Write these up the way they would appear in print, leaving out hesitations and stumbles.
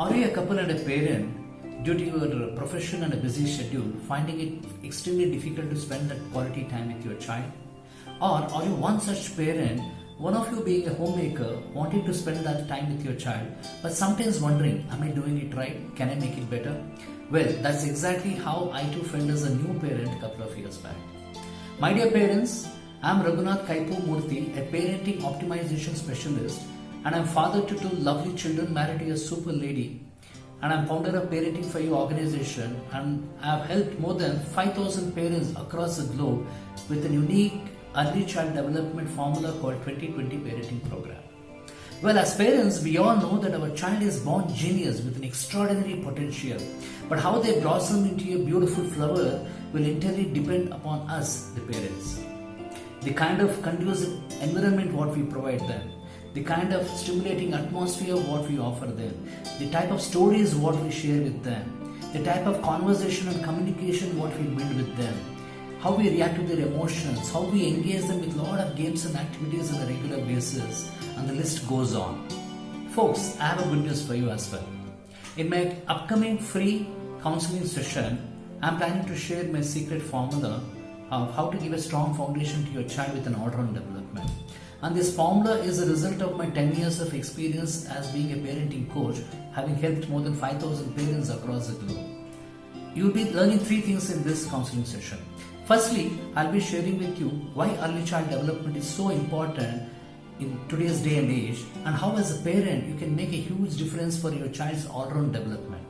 Are you a couple and a parent, due to your profession and a busy schedule, finding it extremely difficult to spend that quality time with your child? Or are you one such parent, one of you being a homemaker, wanting to spend that time with your child, but sometimes wondering, am I doing it right? Can I make it better? Well, that's exactly how I too felt as a new parent a couple of years back. My dear parents, I'm Raghunath Kaipu Murthy, a parenting optimization specialist, and I'm father to two lovely children married to a super lady. And I'm founder of Parenting for You organization, and I've helped more than 5,000 parents across the globe with a unique early child development formula called 2020 Parenting Program. Well, as parents, we all know that our child is born genius with an extraordinary potential, but how they blossom into a beautiful flower will entirely depend upon us, the parents. The kind of conducive environment what we provide them, the kind of stimulating atmosphere what we offer them, the type of stories what we share with them, the type of conversation and communication what we build with them, how we react to their emotions, how we engage them with a lot of games and activities on a regular basis, and the list goes on. Folks, I have a good news for you as well. In my upcoming free counseling session, I am planning to share my secret formula of how to give a strong foundation to your child with an all-round development. And this formula is a result of my 10 years of experience as being a parenting coach, having helped more than 5,000 parents across the globe. You will be learning 3 things in this counseling session. Firstly, I'll be sharing with you why early child development is so important in today's day and age, and how as a parent you can make a huge difference for your child's all-round development.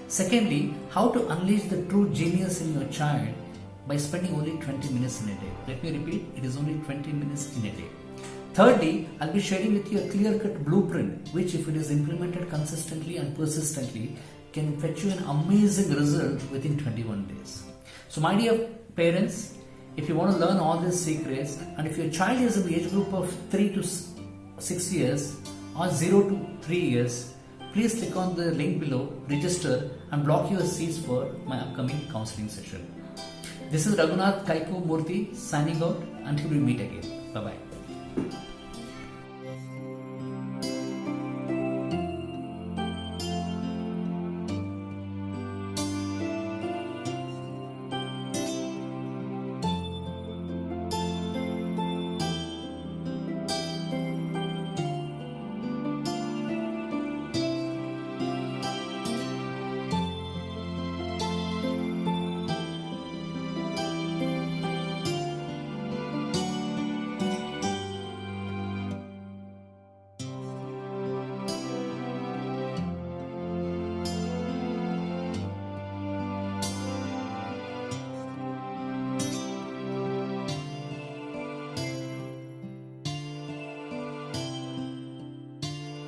Secondly, how to unleash the true genius in your child by spending only 20 minutes in a day. Let me repeat, it is only 20 minutes in a day. Thirdly, I'll be sharing with you a clear-cut blueprint which, if it is implemented consistently and persistently, can fetch you an amazing result within 21 days. So my dear parents, if you want to learn all these secrets, and if your child is in the age group of 3 to 6 years or 0 to 3 years, please click on the link below, register and block your seats for my upcoming counseling session. This is Raghunath Kaipu Murthy signing out until we meet again. Bye-bye.